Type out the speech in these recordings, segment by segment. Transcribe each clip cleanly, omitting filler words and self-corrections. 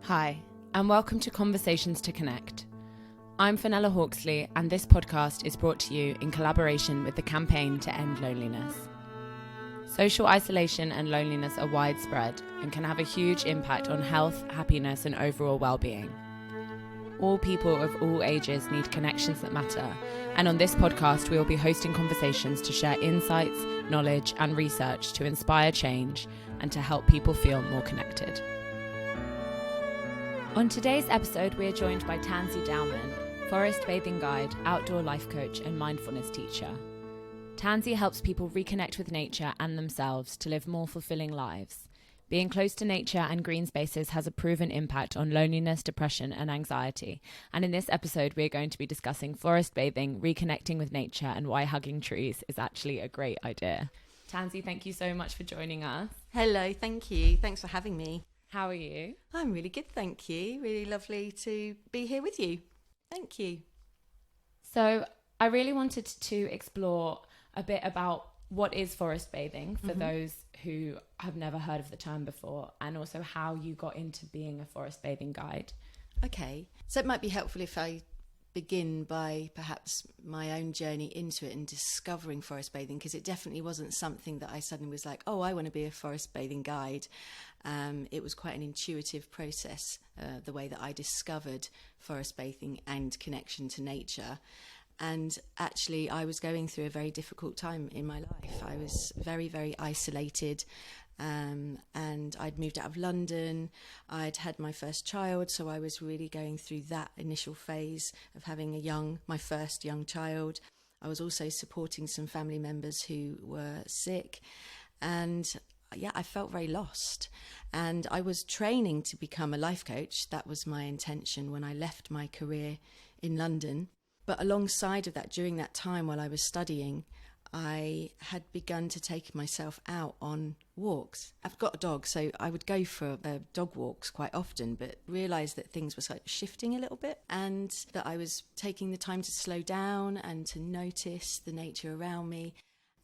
Hi, and welcome to Conversations to Connect. I'm Fenella Hawksley, and this podcast is brought to you in collaboration with the Campaign to End Loneliness. Social isolation and loneliness are widespread and can have a huge impact on health, happiness, and overall well-being. All people of all ages need connections that matter, and on this podcast we will be hosting conversations to share insights, knowledge, and research to inspire change and to help people feel more connected. On today's episode, we are joined by Tansy Dowman, forest bathing guide, outdoor life coach, and mindfulness teacher. Tansy helps people reconnect with nature and themselves to live more fulfilling lives. Being close to nature and green spaces has a proven impact on loneliness, depression, and anxiety. And in this episode, we are going to be discussing forest bathing, reconnecting with nature, and why hugging trees is actually a great idea. Tansy, thank you so much for joining us. Hello, thank you. Thanks for having me. How are you? I'm really good, thank you. Really lovely to be here with you. Thank you. So I really wanted to explore a bit about what is forest bathing for those who have never heard of the term before, and also how you got into being a forest bathing guide. Okay, so it might be helpful if I begin by perhaps my own journey into it and discovering forest bathing, because it definitely wasn't something that I suddenly was like, oh, I want to be a forest bathing guide. It was quite an intuitive process, the way that I discovered forest bathing and connection to nature. And actually, I was going through a very difficult time in my life. I was very, very isolated, and I'd moved out of London. I'd had my first child, so I was really going through that initial phase of having my first young child. I was also supporting some family members who were sick, and I felt very lost. And I was training to become a life coach. That was my intention when I left my career in London. But alongside of that, during that time while I was studying, I had begun to take myself out on walks. I've got a dog, so I would go for dog walks quite often, but realised that things were sort of shifting a little bit, and that I was taking the time to slow down and to notice the nature around me,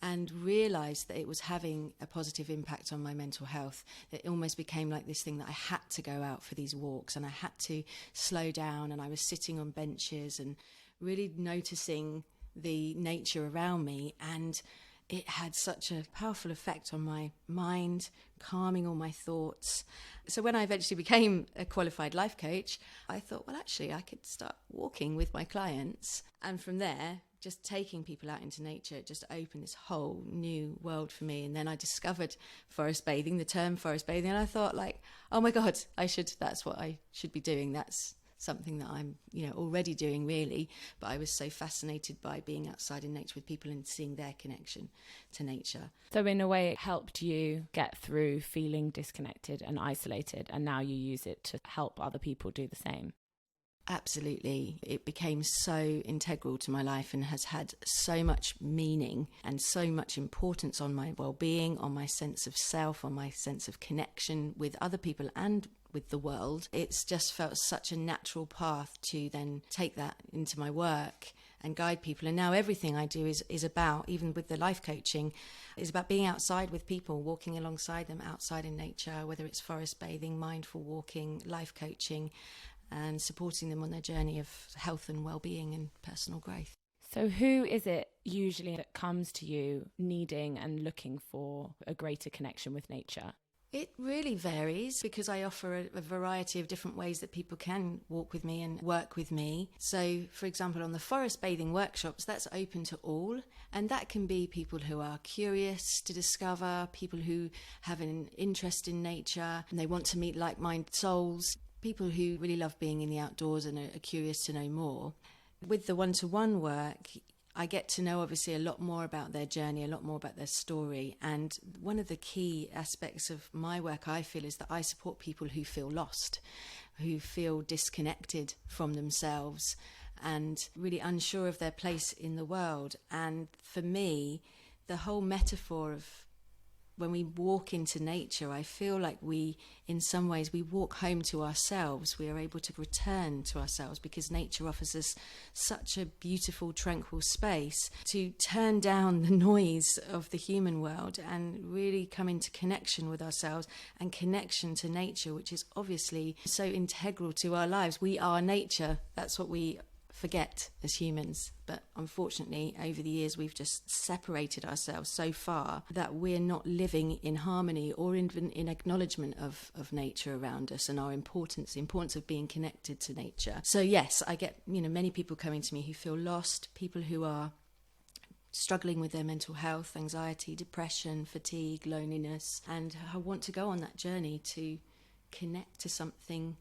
and realised that it was having a positive impact on my mental health. It almost became like this thing that I had to go out for these walks, and I had to slow down, and I was sitting on benches and really noticing the nature around me, and it had such a powerful effect on my mind, calming all my thoughts. So when I eventually became a qualified life coach, I thought, well, actually, I could start walking with my clients. And from there, just taking people out into nature, it just opened this whole new world for me. And then I discovered forest bathing, the term forest bathing, and I thought, like, oh my God, that's what I should be doing. That's something that I'm, already doing, really. But I was so fascinated by being outside in nature with people and seeing their connection to nature. So in a way, it helped you get through feeling disconnected and isolated, and now you use it to help other people do the same. Absolutely. It became so integral to my life and has had so much meaning and so much importance on my well-being, on my sense of self, on my sense of connection with other people and with the world. It's just felt such a natural path to then take that into my work and guide people. And now everything I do is about, even with the life coaching, is about being outside with people, walking alongside them outside in nature, whether it's forest bathing, mindful walking, life coaching, and supporting them on their journey of health and well-being and personal growth. So who is it usually that comes to you needing and looking for a greater connection with nature? It really varies, because I offer a variety of different ways that people can walk with me and work with me. So, for example, on the forest bathing workshops, that's open to all. And that can be people who are curious to discover, people who have an interest in nature and they want to meet like-minded souls, people who really love being in the outdoors and are curious to know more. With the one-to-one work, I get to know obviously a lot more about their journey, a lot more about their story. And one of the key aspects of my work, I feel, is that I support people who feel lost, who feel disconnected from themselves and really unsure of their place in the world. And for me, the whole metaphor of when we walk into nature, I feel like in some ways, we walk home to ourselves. We are able to return to ourselves because nature offers us such a beautiful, tranquil space to turn down the noise of the human world and really come into connection with ourselves and connection to nature, which is obviously so integral to our lives. We are nature. That's what we forget as humans, but unfortunately over the years we've just separated ourselves so far that we're not living in harmony or even in acknowledgement of nature around us and our importance, the importance of being connected to nature. So yes, I get many people coming to me who feel lost, people who are struggling with their mental health, anxiety, depression, fatigue, loneliness, and I want to go on that journey to connect to something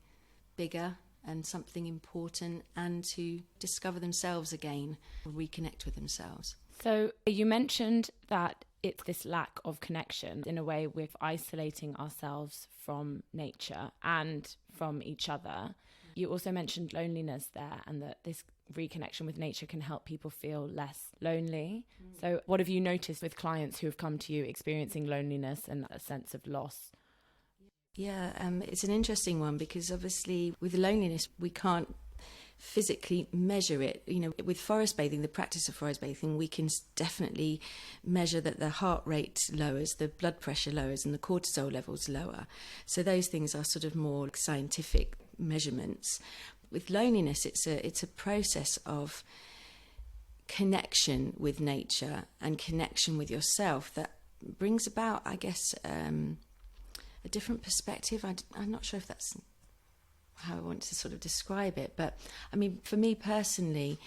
bigger and something important, and to discover themselves again, reconnect with themselves. So you mentioned that it's this lack of connection, in a way with isolating ourselves from nature and from each other. You also mentioned loneliness there, and that this reconnection with nature can help people feel less lonely. So what have you noticed with clients who have come to you experiencing loneliness and a sense of loss? Yeah, it's an interesting one because obviously with loneliness we can't physically measure it. With forest bathing, the practice of forest bathing, we can definitely measure that the heart rate lowers, the blood pressure lowers, and the cortisol levels lower. So those things are sort of more scientific measurements. With loneliness, it's a process of connection with nature and connection with yourself that brings about, I guess, a different perspective. I'm not sure if that's how I want to sort of describe it, but I mean, for me personally,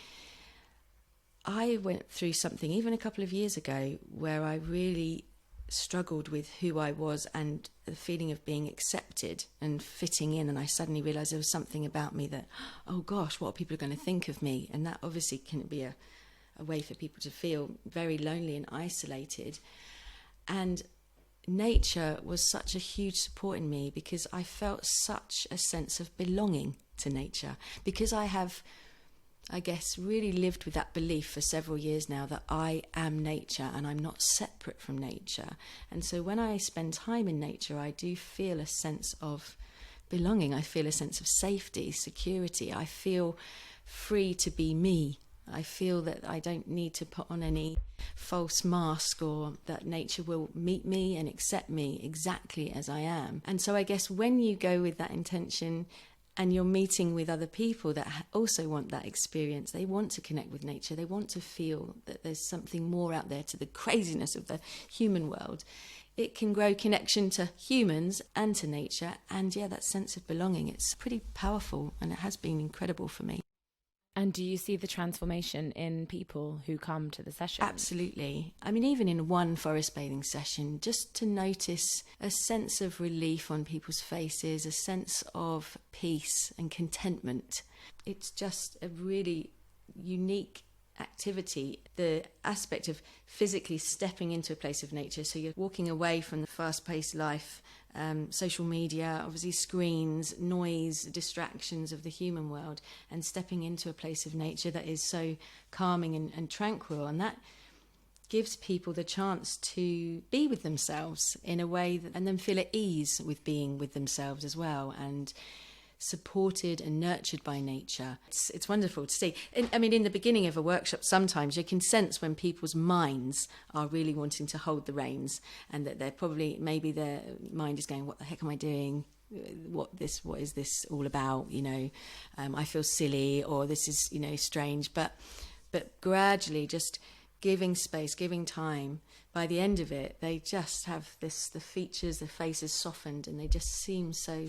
I went through something even a couple of years ago where I really struggled with who I was and the feeling of being accepted and fitting in, and I suddenly realised there was something about me that, oh gosh, what are people going to think of me? And that obviously can be a way for people to feel very lonely and isolated. And nature was such a huge support in me because I felt such a sense of belonging to nature, because I have, I guess, really lived with that belief for several years now that I am nature and I'm not separate from nature. And so when I spend time in nature, I do feel a sense of belonging. I feel a sense of safety, security. I feel free to be me. I feel that I don't need to put on any false mask, or that nature will meet me and accept me exactly as I am. And so I guess when you go with that intention and you're meeting with other people that also want that experience, they want to connect with nature, they want to feel that there's something more out there to the craziness of the human world, it can grow connection to humans and to nature. And yeah, that sense of belonging, it's pretty powerful, and it has been incredible for me. And do you see the transformation in people who come to the session? Absolutely. I mean, even in one forest bathing session, just to notice a sense of relief on people's faces, a sense of peace and contentment. It's just a really unique activity. The aspect of physically stepping into a place of nature, so you're walking away from the fast-paced life, social media, obviously screens, noise, distractions of the human world, and stepping into a place of nature that is so calming and tranquil, and that gives people the chance to be with themselves in a way and then feel at ease with being with themselves as well, and supported and nurtured by nature. It's wonderful to see. I mean, in the beginning of a workshop, sometimes you can sense when people's minds are really wanting to hold the reins, and that they're probably, maybe their mind is going, what the heck am I doing? What is this all about? I feel silly, or this is, strange. But gradually, just giving space, giving time, by the end of it, they just have the features, the faces softened, and they just seem so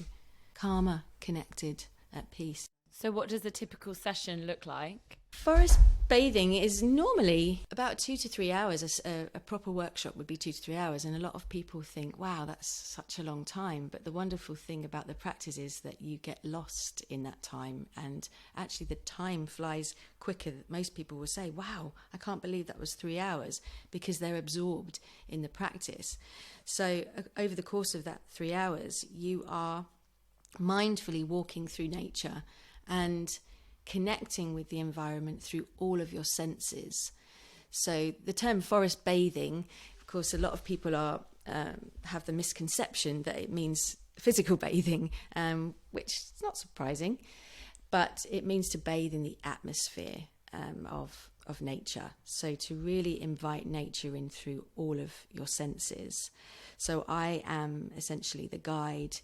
calmer, connected, at peace. So what does a typical session look like? Forest bathing is normally about 2 to 3 hours. A proper workshop would be 2 to 3 hours, and a lot of people think, wow, that's such a long time. But the wonderful thing about the practice is that you get lost in that time, and actually the time flies quicker. Most people will say, wow, I can't believe that was 3 hours, because they're absorbed in the practice. So over the course of that 3 hours, you are mindfully walking through nature and connecting with the environment through all of your senses. So the term forest bathing, of course, a lot of people are have the misconception that it means physical bathing, which is not surprising, but it means to bathe in the atmosphere of nature. So to really invite nature in through all of your senses. So I am essentially the guide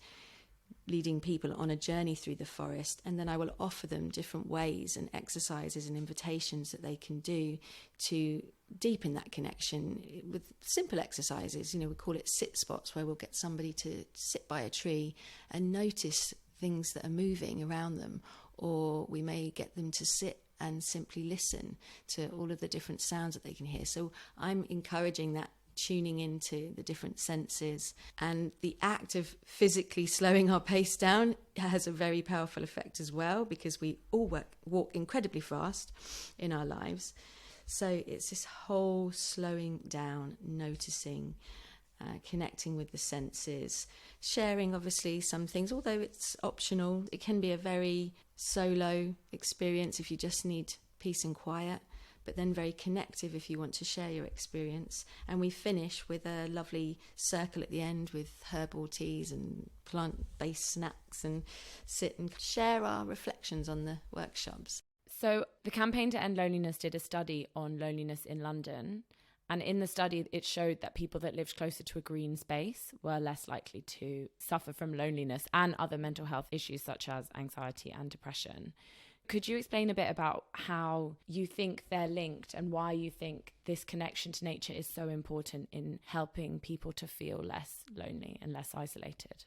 leading people on a journey through the forest, and then I will offer them different ways and exercises and invitations that they can do to deepen that connection with simple exercises. We call it sit spots, where we'll get somebody to sit by a tree and notice things that are moving around them, or we may get them to sit and simply listen to all of the different sounds that they can hear. So I'm encouraging that tuning into the different senses, and the act of physically slowing our pace down has a very powerful effect as well, because we all walk incredibly fast in our lives. So it's this whole slowing down, noticing, connecting with the senses, sharing obviously some things, although it's optional. It can be a very solo experience if you just need peace and quiet, but then very connective if you want to share your experience. And we finish with a lovely circle at the end with herbal teas and plant-based snacks, and sit and share our reflections on the workshops. So the Campaign to End Loneliness did a study on loneliness in London. And in the study, it showed that people that lived closer to a green space were less likely to suffer from loneliness and other mental health issues such as anxiety and depression. Could you explain a bit about how you think they're linked and why you think this connection to nature is so important in helping people to feel less lonely and less isolated?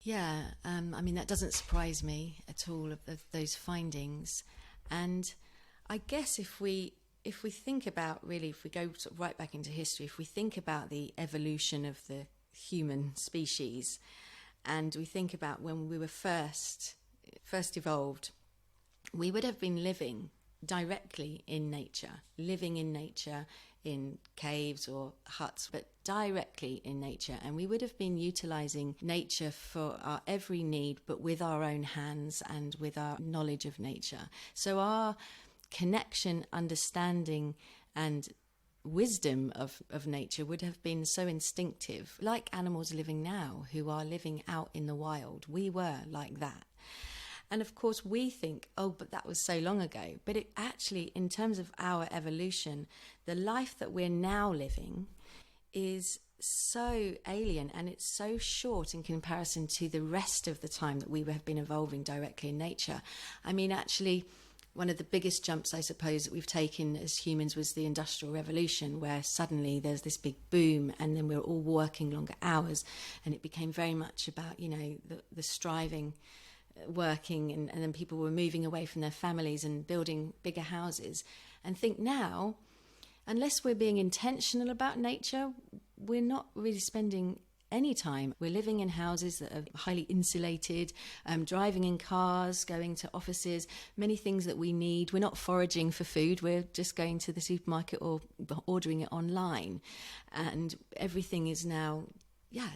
Yeah, that doesn't surprise me at all, of those findings. And I guess if we think about, really, if we go sort of right back into history, if we think about the evolution of the human species, and we think about when we were first evolved, we would have been living directly in nature, in caves or huts, but directly in nature. And we would have been utilising nature for our every need, but with our own hands and with our knowledge of nature. So our connection, understanding and wisdom of nature would have been so instinctive, like animals living now who are living out in the wild. We were like that. And of course we think, oh, but that was so long ago. But it actually, in terms of our evolution, the life that we're now living is so alien, and it's so short in comparison to the rest of the time that we have been evolving directly in nature. Actually, one of the biggest jumps, I suppose, that we've taken as humans was the Industrial Revolution, where suddenly there's this big boom, and then we're all working longer hours, and it became very much about, the striving, working, and then people were moving away from their families and building bigger houses. And think now, unless we're being intentional about nature, we're not really spending any time. We're living in houses that are highly insulated, driving in cars, going to offices, many things that we need. We're not foraging for food, we're just going to the supermarket or ordering it online. And everything is now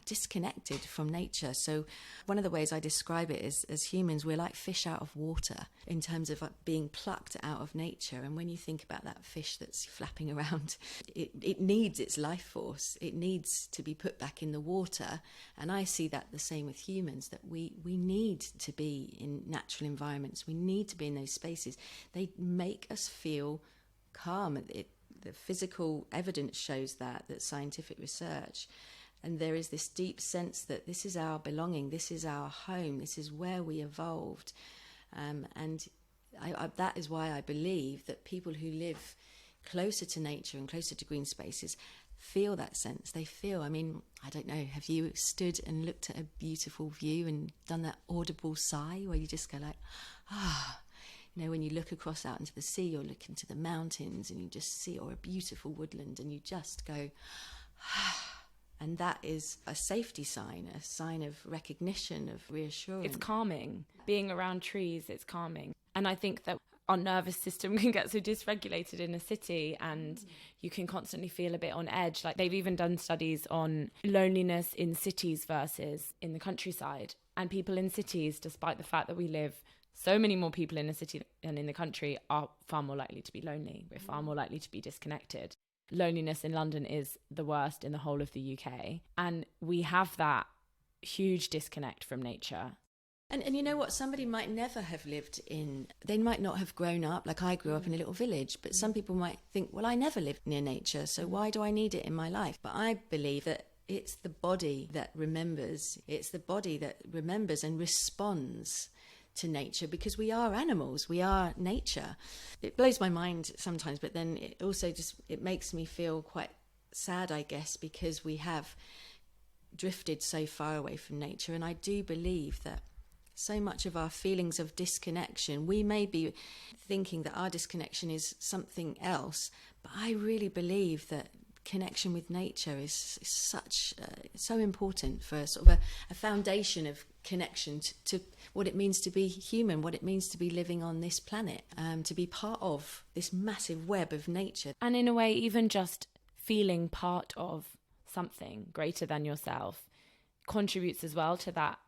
disconnected from nature. So one of the ways I describe it is, as humans, we're like fish out of water in terms of being plucked out of nature. And when you think about that fish that's flapping around, it needs its life force. It needs to be put back in the water. And I see that the same with humans, that we need to be in natural environments. We need to be in those spaces. They make us feel calm. The physical evidence shows that scientific research. And there is this deep sense that this is our belonging, this is our home, this is where we evolved. And that is why I believe that people who live closer to nature and closer to green spaces feel that sense. They feel, I don't know, have you stood and looked at a beautiful view and done that audible sigh where you just go like, when you look across out into the sea or look into the mountains and you just see, or a beautiful woodland, and you just go, And that is a safety sign, a sign of recognition, of reassurance. It's calming. Being around trees, it's calming. And I think that our nervous system can get so dysregulated in a city, and you can constantly feel a bit on edge. Like, they've even done studies on loneliness in cities versus in the countryside. And people in cities, despite the fact that we live so many more people in a city than in the country, are far more likely to be lonely. We're far more likely to be disconnected. loneliness in London is the worst in the whole of the UK. And we have that huge disconnect from nature. And you know what? Somebody might never have lived they might not have grown up, like I grew up in a little village, but some people might think, well, I never lived near nature, so why do I need it in my life? But I believe that it's the body that remembers. It's the body that remembers and responds to nature, because we are animals, we are nature. It blows my mind sometimes, but then it also it makes me feel quite sad, I guess, because we have drifted so far away from nature. And I do believe that so much of our feelings of disconnection, we may be thinking that our disconnection is something else, but I really believe that connection with nature is so important for sort of a foundation of connection to what it means to be human, what it means to be living on this planet, to be part of this massive web of nature. And in a way, even just feeling part of something greater than yourself contributes as well to that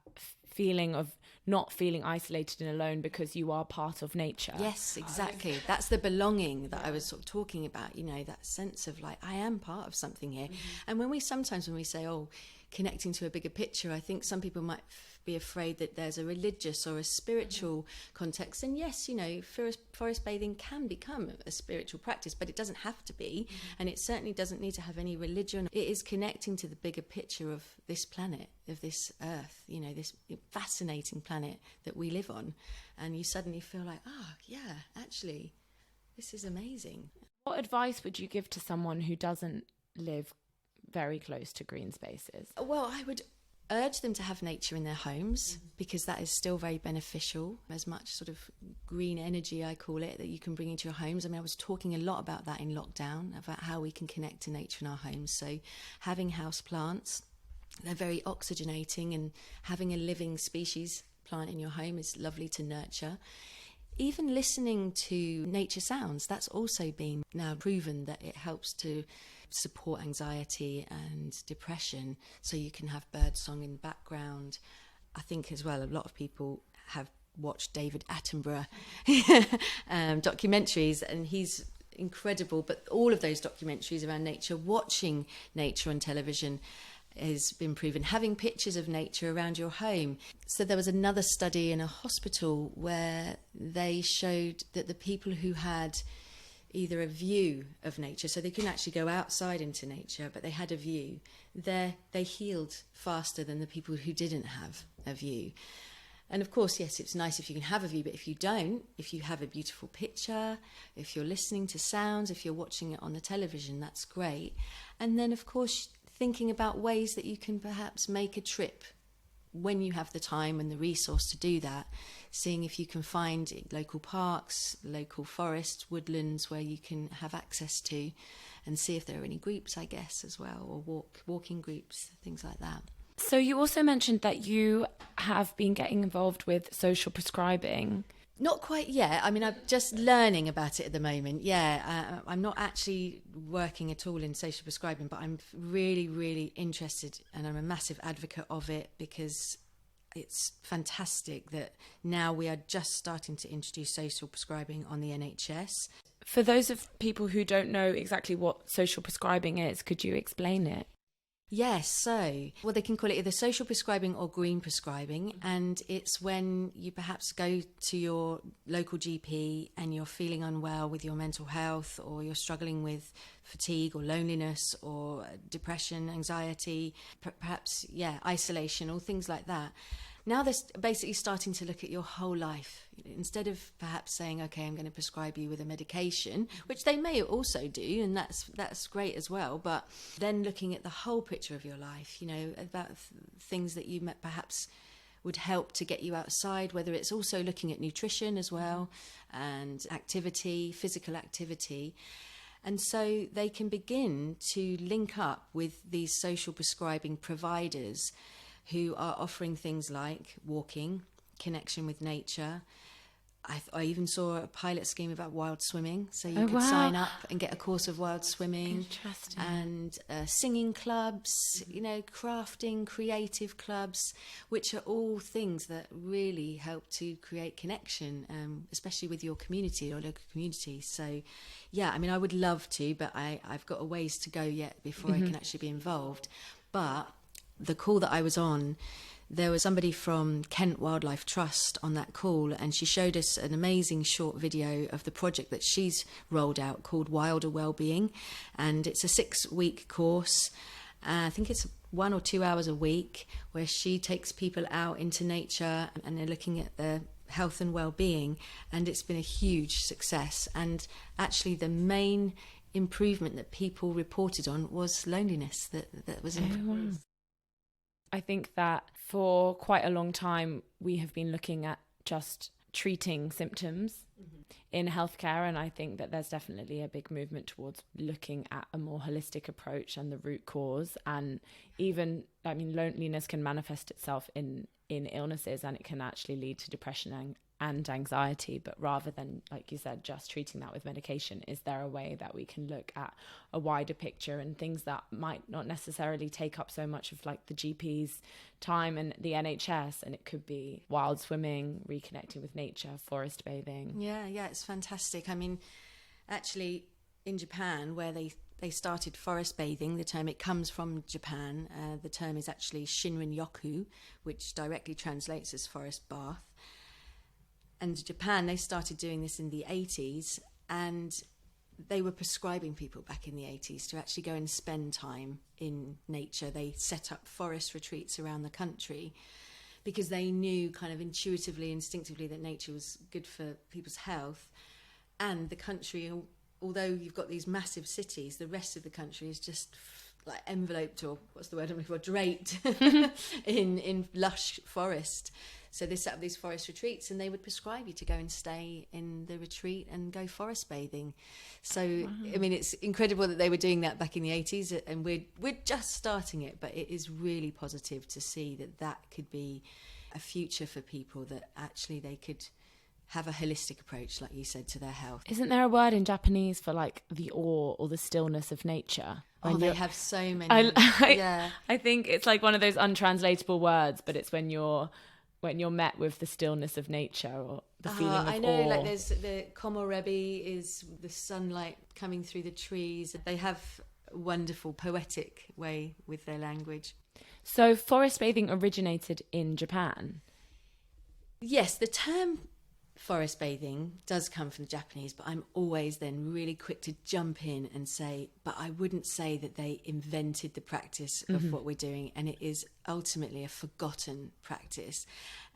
feeling of not feeling isolated and alone, because you are part of nature. Yes, exactly. That's the belonging that I was sort of talking about, that sense of like, I am part of something here. And when we say, oh, connecting to a bigger picture, I think some people might be afraid that there's a religious or a spiritual context. And yes, forest bathing can become a spiritual practice, but it doesn't have to be. And it certainly doesn't need to have any religion. It is connecting to the bigger picture of this planet, of this earth, this fascinating planet that we live on. And you suddenly feel like, yeah, actually, this is amazing. What advice would you give to someone who doesn't live very close to green spaces? Well, I would urge them to have nature in their homes, because that is still very beneficial. As much sort of green energy, I call it, that you can bring into your homes. I mean, I was talking a lot about that in lockdown, about how we can connect to nature in our homes. So having house plants, they're very oxygenating, and having a living species plant in your home is lovely to nurture. Even listening to nature sounds, that's also been now proven that it helps to support anxiety and depression. So you can have birdsong in the background. I think as well, a lot of people have watched David Attenborough documentaries, and he's incredible. But all of those documentaries around nature, watching nature on television, has been proven. Having pictures of nature around your home. So there was another study in a hospital where they showed that the people who had either a view of nature, so they couldn't actually go outside into nature, but they had a view, they healed faster than the people who didn't have a view. And of course, yes, it's nice if you can have a view, but if you don't, if you have a beautiful picture, if you're listening to sounds, if you're watching it on the television, that's great. And then, of course, thinking about ways that you can perhaps make a trip when you have the time and the resource to do that, seeing if you can find local parks, local forests, woodlands where you can have access to, and see if there are any groups, I guess, as well, or walking groups, things like that. So you also mentioned that you have been getting involved with social prescribing. Not quite yet. I mean, I'm just learning about it at the moment. Yeah, I'm not actually working at all in social prescribing, but I'm really, really interested, and I'm a massive advocate of it, because it's fantastic that now we are just starting to introduce social prescribing on the NHS. For those of people who don't know exactly what social prescribing is, could you explain it? Yes, so, well, they can call it either social prescribing or green prescribing, and it's when you perhaps go to your local GP and you're feeling unwell with your mental health, or you're struggling with fatigue or loneliness or depression, anxiety, perhaps, isolation, or things like that. Now they're basically starting to look at your whole life. Instead of perhaps saying, okay, I'm going to prescribe you with a medication, which they may also do, and that's great as well, but then looking at the whole picture of your life, about things that you perhaps would help to get you outside, whether it's also looking at nutrition as well, and activity, physical activity. And so they can begin to link up with these social prescribing providers who are offering things like walking, connection with nature, I even saw a pilot scheme about wild swimming, so you could wow. sign up and get a course of wild swimming. Interesting. And singing clubs, crafting, creative clubs, which are all things that really help to create connection, especially with your community or local community. So, yeah, I mean, I would love to, but I've got a ways to go yet before I can actually be involved. But the call that I was on, there was somebody from Kent Wildlife Trust on that call, and she showed us an amazing short video of the project that she's rolled out called Wilder Wellbeing. And it's a 6-week course. I think it's 1 or 2 hours a week, where she takes people out into nature and they're looking at their health and well-being. And it's been a huge success. And actually the main improvement that people reported on was loneliness that was improved. I think that for quite a long time, we have been looking at just treating symptoms in healthcare. And I think that there's definitely a big movement towards looking at a more holistic approach and the root cause. And even, I mean, loneliness can manifest itself in illnesses, and it can actually lead to depression and anxiety. But rather than, like you said, just treating that with medication, is there a way that we can look at a wider picture and things that might not necessarily take up so much of like the GP's time and the NHS? And it could be wild swimming, reconnecting with nature, forest bathing. Yeah, it's fantastic. I mean, actually in Japan, where they started forest bathing, the term, it comes from Japan. The term is actually Shinrin-yoku, which directly translates as forest bath. And Japan, they started doing this in the 80s, and they were prescribing people back in the 80s to actually go and spend time in nature. They set up forest retreats around the country because they knew kind of intuitively, instinctively that nature was good for people's health. And the country, although you've got these massive cities, the rest of the country is just like enveloped, or what's the word I'm looking for, draped in lush forest. So they set up these forest retreats, and they would prescribe you to go and stay in the retreat and go forest bathing. So, I mean, it's incredible that they were doing that back in the 80s, and we're just starting it, but it is really positive to see that could be a future for people, that actually they could have a holistic approach, like you said, to their health. Isn't there a word in Japanese for like the awe or the stillness of nature? They have so many. I think it's like one of those untranslatable words, but it's when you're met with the stillness of nature, or the feeling of I know, awe. like there's the komorebi is the sunlight coming through the trees. They have a wonderful poetic way with their language. So forest bathing originated in Japan? Yes, the term forest bathing does come from the Japanese, but I'm always then really quick to jump in and say, but I wouldn't say that they invented the practice of what we're doing, and it is ultimately a forgotten practice.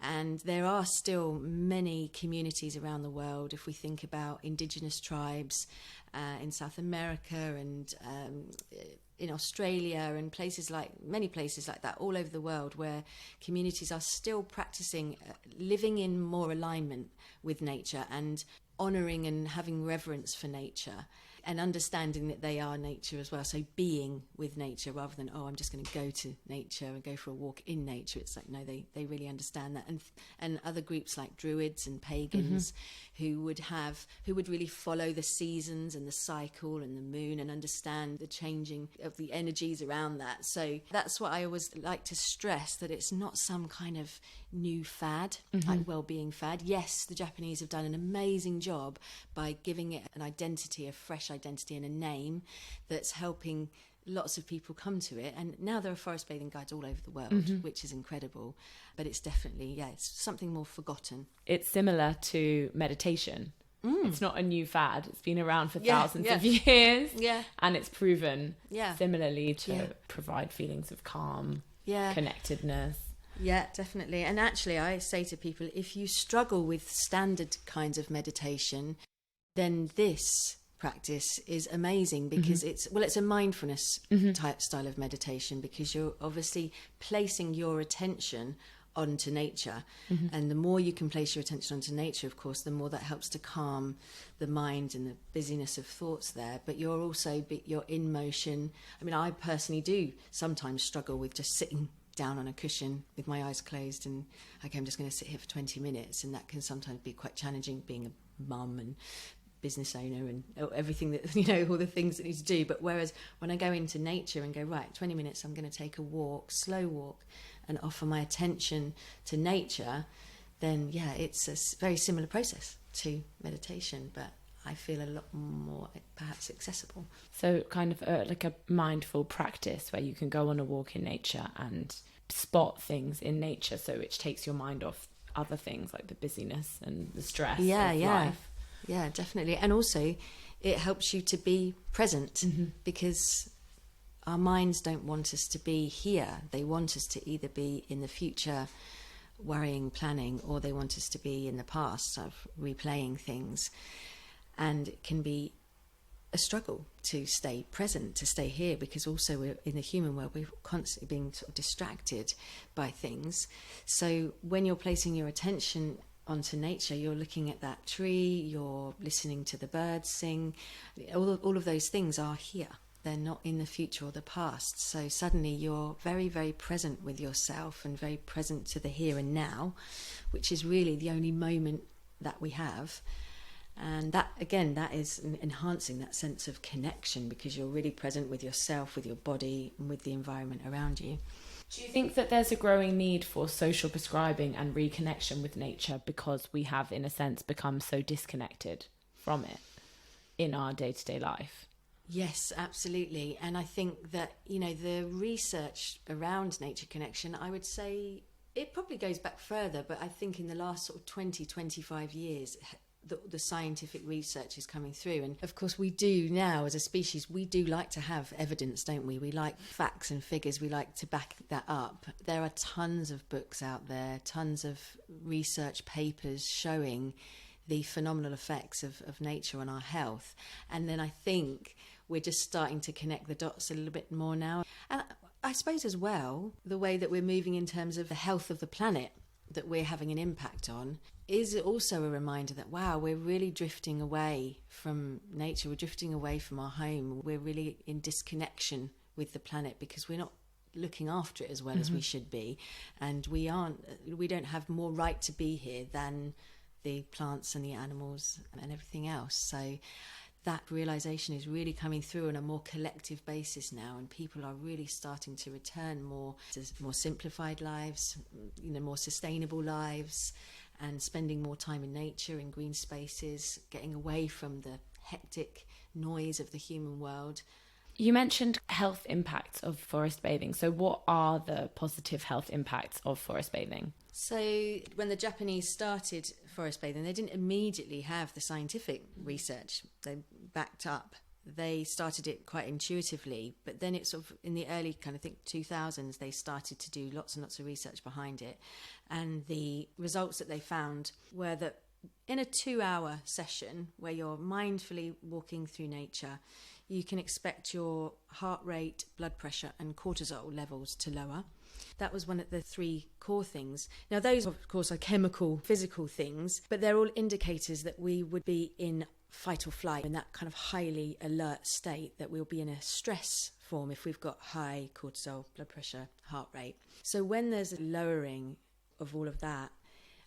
And there are still many communities around the world, if we think about indigenous tribes in South America and in Australia and many places like that all over the world, where communities are still practicing living in more alignment with nature and honouring and having reverence for nature, and understanding that they are nature as well. So being with nature rather than, I'm just going to go to nature and go for a walk in nature. It's like, no, they really understand that. And other groups like Druids and pagans who would really follow the seasons and the cycle and the moon and understand the changing of the energies around that. So that's what I always like to stress, that it's not some kind of new fad, like well-being fad. Yes, the Japanese have done an amazing job by giving it an identity, a fresh identity and a name that's helping lots of people come to it. And now there are forest bathing guides all over the world, which is incredible. But it's definitely, it's something more forgotten. It's similar to meditation. It's not a new fad. It's been around for thousands of years. And it's proven similarly to provide feelings of calm, connectedness. Yeah, definitely. And actually, I say to people, if you struggle with standard kinds of meditation, then this practice is amazing, because it's a mindfulness type style of meditation, because you're obviously placing your attention onto nature. And the more you can place your attention onto nature, of course, the more that helps to calm the mind and the busyness of thoughts there. But you're in motion. I mean, I personally do sometimes struggle with just sitting down on a cushion with my eyes closed and, okay, I'm just going to sit here for 20 minutes. And that can sometimes be quite challenging, being a mum and business owner and everything that, all the things that you need to do. But whereas when I go into nature and go, right, 20 minutes, I'm going to take a walk, slow walk, and offer my attention to nature, then it's a very similar process to meditation, but I feel a lot more perhaps accessible. So kind of like a mindful practice where you can go on a walk in nature and spot things in nature, so which takes your mind off other things like the busyness and the stress of life. Yeah, definitely. And also it helps you to be present, because our minds don't want us to be here. They want us to either be in the future worrying, planning, or they want us to be in the past of replaying things. And it can be a struggle to stay present, to stay here, because also we're in the human world, we're constantly being sort of distracted by things. So when you're placing your attention onto nature, you're looking at that tree, you're listening to the birds sing, all of those things are here. They're not in the future or the past. So suddenly you're very, very present with yourself and very present to the here and now, which is really the only moment that we have. And that, again, that is enhancing that sense of connection, because you're really present with yourself, with your body, and with the environment around you. Do you think that there's a growing need for social prescribing and reconnection with nature because we have, in a sense, become so disconnected from it in our day-to-day life? Yes, absolutely. And I think that, the research around nature connection, I would say it probably goes back further, but I think in the last sort of 20, 25 years, the scientific research is coming through. And of course we do now as a species, we do like to have evidence, don't we? We like facts and figures, we like to back that up. There are tons of books out there, tons of research papers showing the phenomenal effects of nature on our health. And then I think we're just starting to connect the dots a little bit more now. And I suppose as well, the way that we're moving in terms of the health of the planet that we're having an impact on is also a reminder that, wow, we're really drifting away from nature, we're drifting away from our home, we're really in disconnection with the planet because we're not looking after it as well as we should be, and we don't have more right to be here than the plants and the animals and everything else. So that realization is really coming through on a more collective basis now, and people are really starting to return more to more simplified lives, more sustainable lives, and spending more time in nature, in green spaces, getting away from the hectic noise of the human world. You mentioned health impacts of forest bathing. So what are the positive health impacts of forest bathing? So when the Japanese started forest bathing, they didn't immediately have the scientific research they backed up. They started it quite intuitively, but then it's sort of in the early 2000s, they started to do lots and lots of research behind it. And the results that they found were that in a 2-hour session where you're mindfully walking through nature, you can expect your heart rate, blood pressure and cortisol levels to lower. That was one of the 3 core things. Now, those, of course, are chemical, physical things, but they're all indicators that we would be in fight or flight, in that kind of highly alert state, that we'll be in a stress form if we've got high cortisol, blood pressure, heart rate. So when there's a lowering of all of that,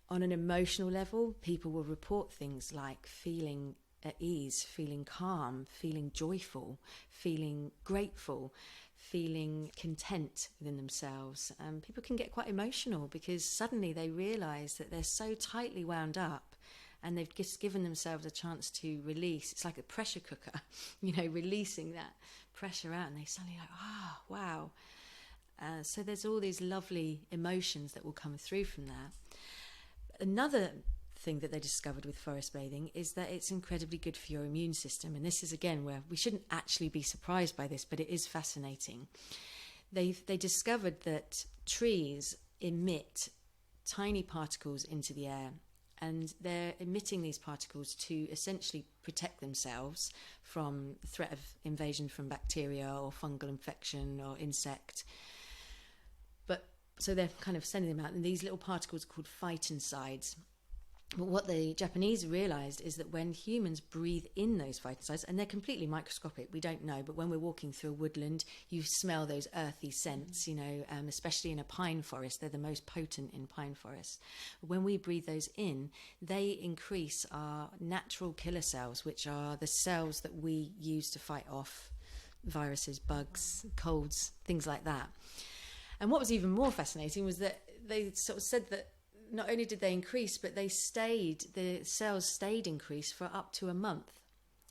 on an emotional level, people will report things like feeling at ease, feeling calm, feeling joyful, feeling grateful, feeling content within themselves. People can get quite emotional because suddenly they realise that they're so tightly wound up and they've just given themselves a chance to release. It's like a pressure cooker, releasing that pressure out, and they suddenly like, oh, wow. So there's all these lovely emotions that will come through from that. Another thing that they discovered with forest bathing is that it's incredibly good for your immune system. And this is, again, where we shouldn't actually be surprised by this, but it is fascinating. They discovered that trees emit tiny particles into the air, and they're emitting these particles to essentially protect themselves from the threat of invasion from bacteria or fungal infection or insect. So they're kind of sending them out, and these little particles are called phytoncides. But what the Japanese realised is that when humans breathe in those phytoncides, and they're completely microscopic, we don't know, but when we're walking through a woodland, you smell those earthy scents, especially in a pine forest. They're the most potent in pine forests. When we breathe those in, they increase our natural killer cells, which are the cells that we use to fight off viruses, bugs, colds, things like that. And what was even more fascinating was that they sort of said that not only did they increase, but the cells stayed increased for up to a month.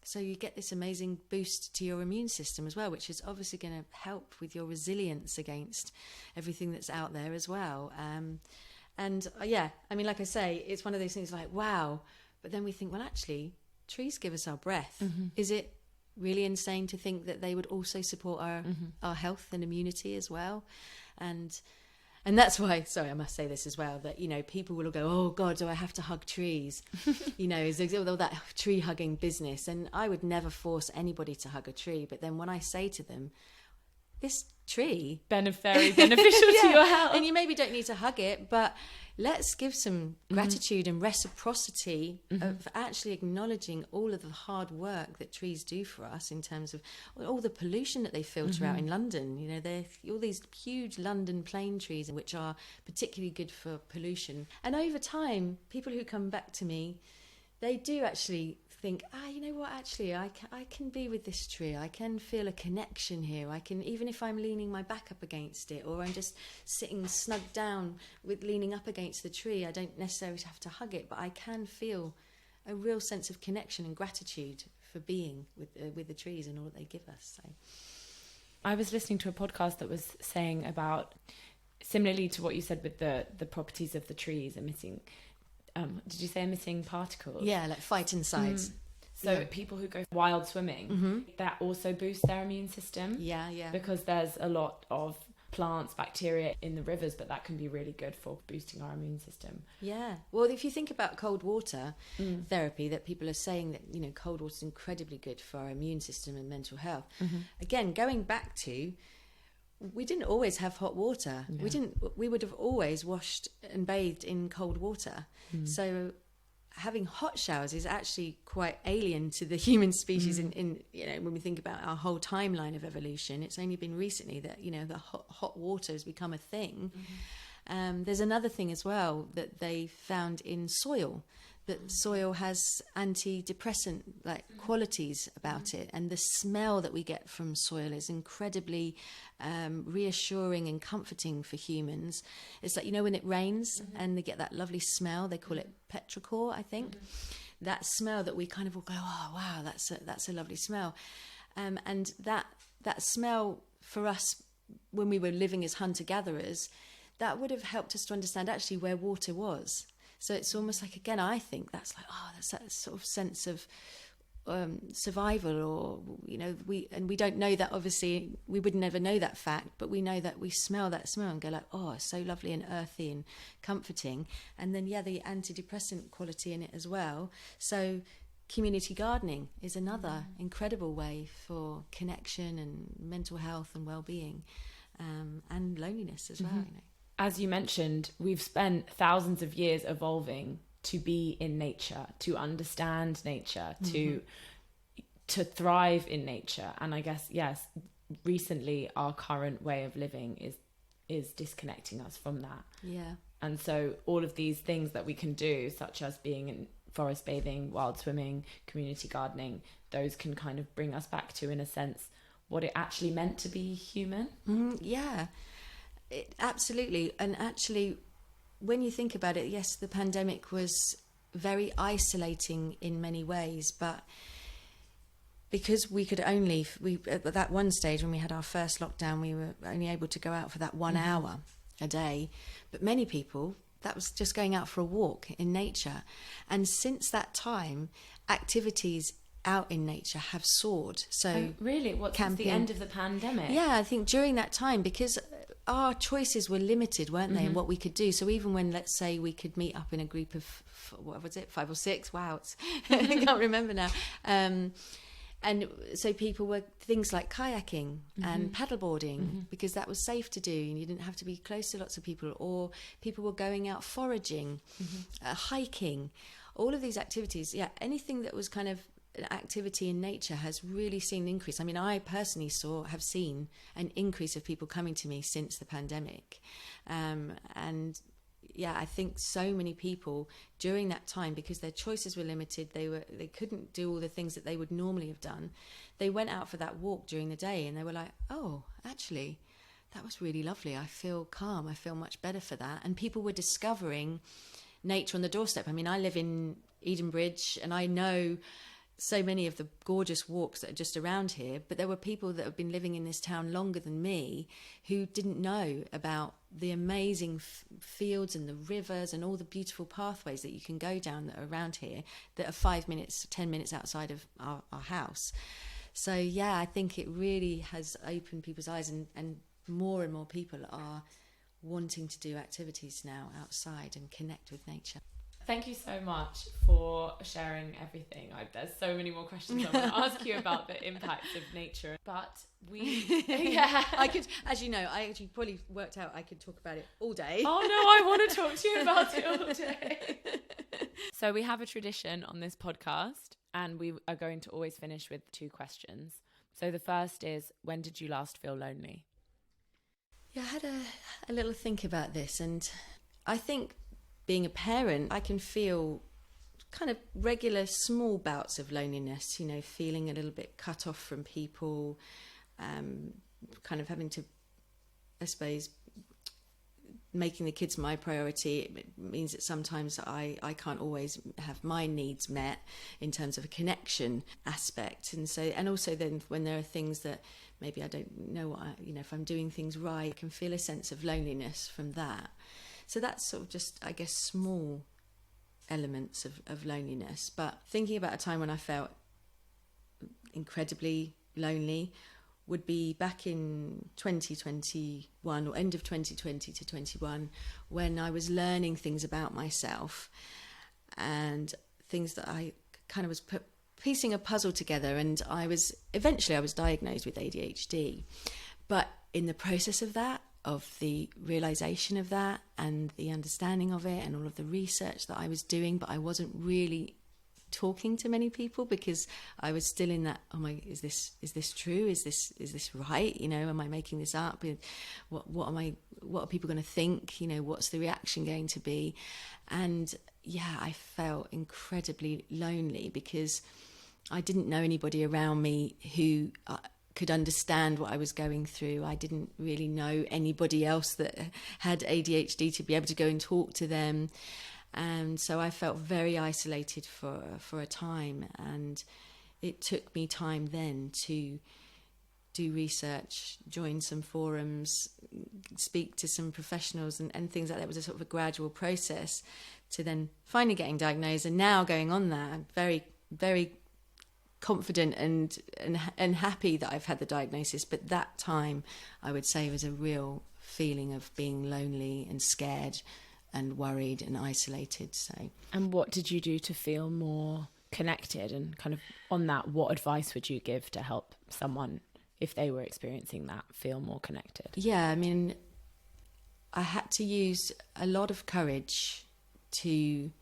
So you get this amazing boost to your immune system as well, which is obviously going to help with your resilience against everything that's out there as well. Like I say, it's one of those things like, wow. But then we think, well, actually, trees give us our breath. Mm-hmm. Is it really insane to think that they would also support our health and immunity as well? And that's why, sorry, I must say this as well, that, people will go, oh God, do I have to hug trees? Is all that tree hugging business. And I would never force anybody to hug a tree. But then when I say to them, this tree... very beneficial to your health. And you maybe don't need to hug it, but let's give some gratitude and reciprocity of actually acknowledging all of the hard work that trees do for us in terms of all the pollution that they filter out in London. They're all these huge London plane trees, which are particularly good for pollution. And over time, people who come back to me, they do actually think, you know what, actually, I can be with this tree. I can feel a connection here. I can, even if I'm leaning my back up against it, or I'm just sitting snug down with leaning up against the tree, I don't necessarily have to hug it, but I can feel a real sense of connection and gratitude for being with the trees and all that they give us. So I was listening to a podcast that was saying about, similarly to what you said with the properties of the trees emitting... did you say emitting particles? Yeah, like phytoncides. So people who go wild swimming, that also boosts their immune system. Yeah. Because there's a lot of plants, bacteria in the rivers, but that can be really good for boosting our immune system. Yeah. Well, if you think about cold water therapy, that people are saying that, cold water is incredibly good for our immune system and mental health. Again, going back to... we didn't always have hot water. Yeah. We would have always washed and bathed in cold water. So having hot showers is actually quite alien to the human species in when we think about our whole timeline of evolution. It's only been recently that, the hot water has become a thing. There's another thing as well that they found in soil, that soil has antidepressant qualities about it, and the smell that we get from soil is incredibly reassuring and comforting for humans. It's like, when it rains and they get that lovely smell, they call it petrichor, I think. That smell that we kind of all go, oh wow, that's a lovely smell. And that smell for us when we were living as hunter-gatherers, that would have helped us to understand actually where water was. So it's almost like, again, I think that's like, that's that sort of sense of survival, or, we don't know that, obviously, we would never know that fact, but we know that we smell that smell and go like, oh, it's so lovely and earthy and comforting. And then, the antidepressant quality in it as well. So community gardening is another incredible way for connection and mental health and well-being, and loneliness as well, As you mentioned, we've spent thousands of years evolving to be in nature, to understand nature, to thrive in nature. And I guess, yes, recently our current way of living is disconnecting us from that. Yeah. And so all of these things that we can do, such as being in forest bathing, wild swimming, community gardening, those can kind of bring us back to, in a sense, what it actually meant to be human. Yeah. Absolutely. And actually, when you think about it, yes, the pandemic was very isolating in many ways, but because we could only, at that one stage when we had our first lockdown, we were only able to go out for that 1 hour a day. But many people, that was just going out for a walk in nature. And since that time, activities out in nature have soared. So really? What's the end of the pandemic? Yeah, I think during that time, because our choices were limited, weren't they, in what we could do. So even when, let's say, we could meet up in a group of, what was it, 5 or 6? Wow, I can't remember now. And so people were things like kayaking and paddleboarding, because that was safe to do and you didn't have to be close to lots of people, or people were going out foraging, hiking, all of these activities. Yeah, anything that was kind of an activity in nature has really seen an increase. I mean, I personally have seen an increase of people coming to me since the pandemic. And yeah, I think so many people during that time, because their choices were limited, they couldn't do all the things that they would normally have done. They went out for that walk during the day and they were like, oh, actually, that was really lovely. I feel calm. I feel much better for that. And people were discovering nature on the doorstep. I mean, I live in Edenbridge and I know so many of the gorgeous walks that are just around here, but there were people that have been living in this town longer than me who didn't know about the amazing fields and the rivers and all the beautiful pathways that you can go down that are around here that are 5 minutes, 10 minutes outside of our house. So yeah, I think it really has opened people's eyes, and more people are wanting to do activities now outside and connect with nature. Thank you so much for sharing everything. There's so many more questions I want to ask you about the impacts of nature, but I could, as you know, I actually probably worked out I could talk about it all day. Oh no, I want to talk to you about it all day. So we have a tradition on this podcast, and we are going to always finish with 2 questions. So the first is, when did you last feel lonely? Yeah, I had a little think about this, and I think being a parent, I can feel kind of regular small bouts of loneliness, you know, feeling a little bit cut off from people, kind of having to, I suppose, making the kids my priority. It means that sometimes I can't always have my needs met in terms of a connection aspect. And also then when there are things that maybe I don't know if I'm doing things right, I can feel a sense of loneliness from that. So that's sort of just, I guess, small elements of loneliness. But thinking about a time when I felt incredibly lonely would be back in 2021, or end of 2020 to 21, when I was learning things about myself and things that I kind of was piecing a puzzle together. And eventually I was diagnosed with ADHD. But in the process of that, of the realization of that and the understanding of it and all of the research that I was doing, but I wasn't really talking to many people because I was still in that, oh my, is this true? Is this right? You know, am I making this up? What are people going to think? You know, what's the reaction going to be? And yeah, I felt incredibly lonely because I didn't know anybody around me who could understand what I was going through. I didn't really know anybody else that had ADHD to be able to go and talk to them. And so I felt very isolated for a time. And it took me time then to do research, join some forums, speak to some professionals and things like that. It was a sort of a gradual process to then finally getting diagnosed, and now going on that. I'm very, very confident and happy that I've had the diagnosis, but that time I would say was a real feeling of being lonely and scared and worried and isolated. So, and what did you do to feel more connected? And kind of on that, what advice would you give to help someone, if they were experiencing that, feel more connected? Yeah, I mean, I had to use a lot of courage to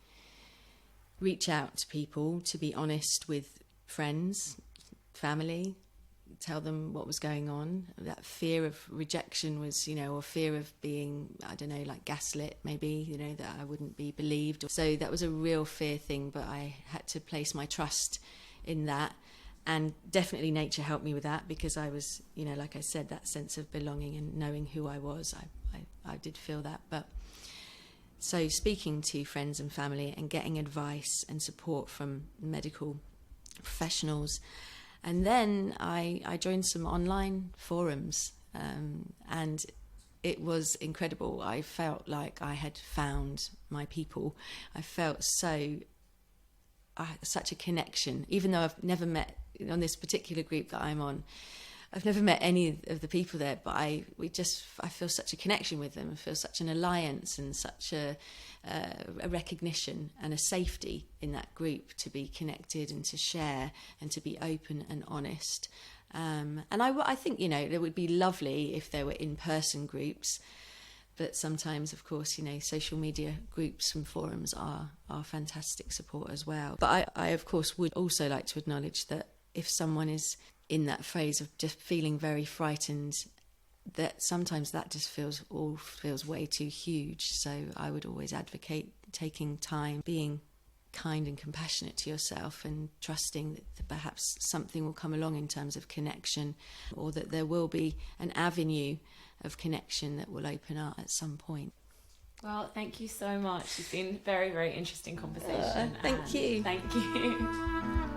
reach out to people, to be honest with friends, family, tell them what was going on. That fear of rejection was, or fear of being, I don't know, like gaslit maybe, that I wouldn't be believed. So that was a real fear thing, but I had to place my trust in that. And definitely nature helped me with that, because I was, like I said, that sense of belonging and knowing who I was. I did feel that. But so speaking to friends and family and getting advice and support from medical professionals. And then I joined some online forums, and it was incredible. I felt like I had found my people. I felt such a connection, even though I've never met on this particular group that I'm on. I've never met any of the people there, but I feel such a connection with them. I feel such an alliance and such a recognition and a safety in that group to be connected and to share and to be open and honest. And I think, you know, it would be lovely if there were in-person groups, but sometimes, of course, you know, social media groups and forums are fantastic support as well. But I, of course, would also like to acknowledge that if someone is in that phase of just feeling very frightened, that sometimes that just feels way too huge. So I would always advocate taking time, being kind and compassionate to yourself, and trusting that perhaps something will come along in terms of connection, or that there will be an avenue of connection that will open up at some point. Well, thank you so much. It's been a very, very interesting conversation. Thank you. Thank you.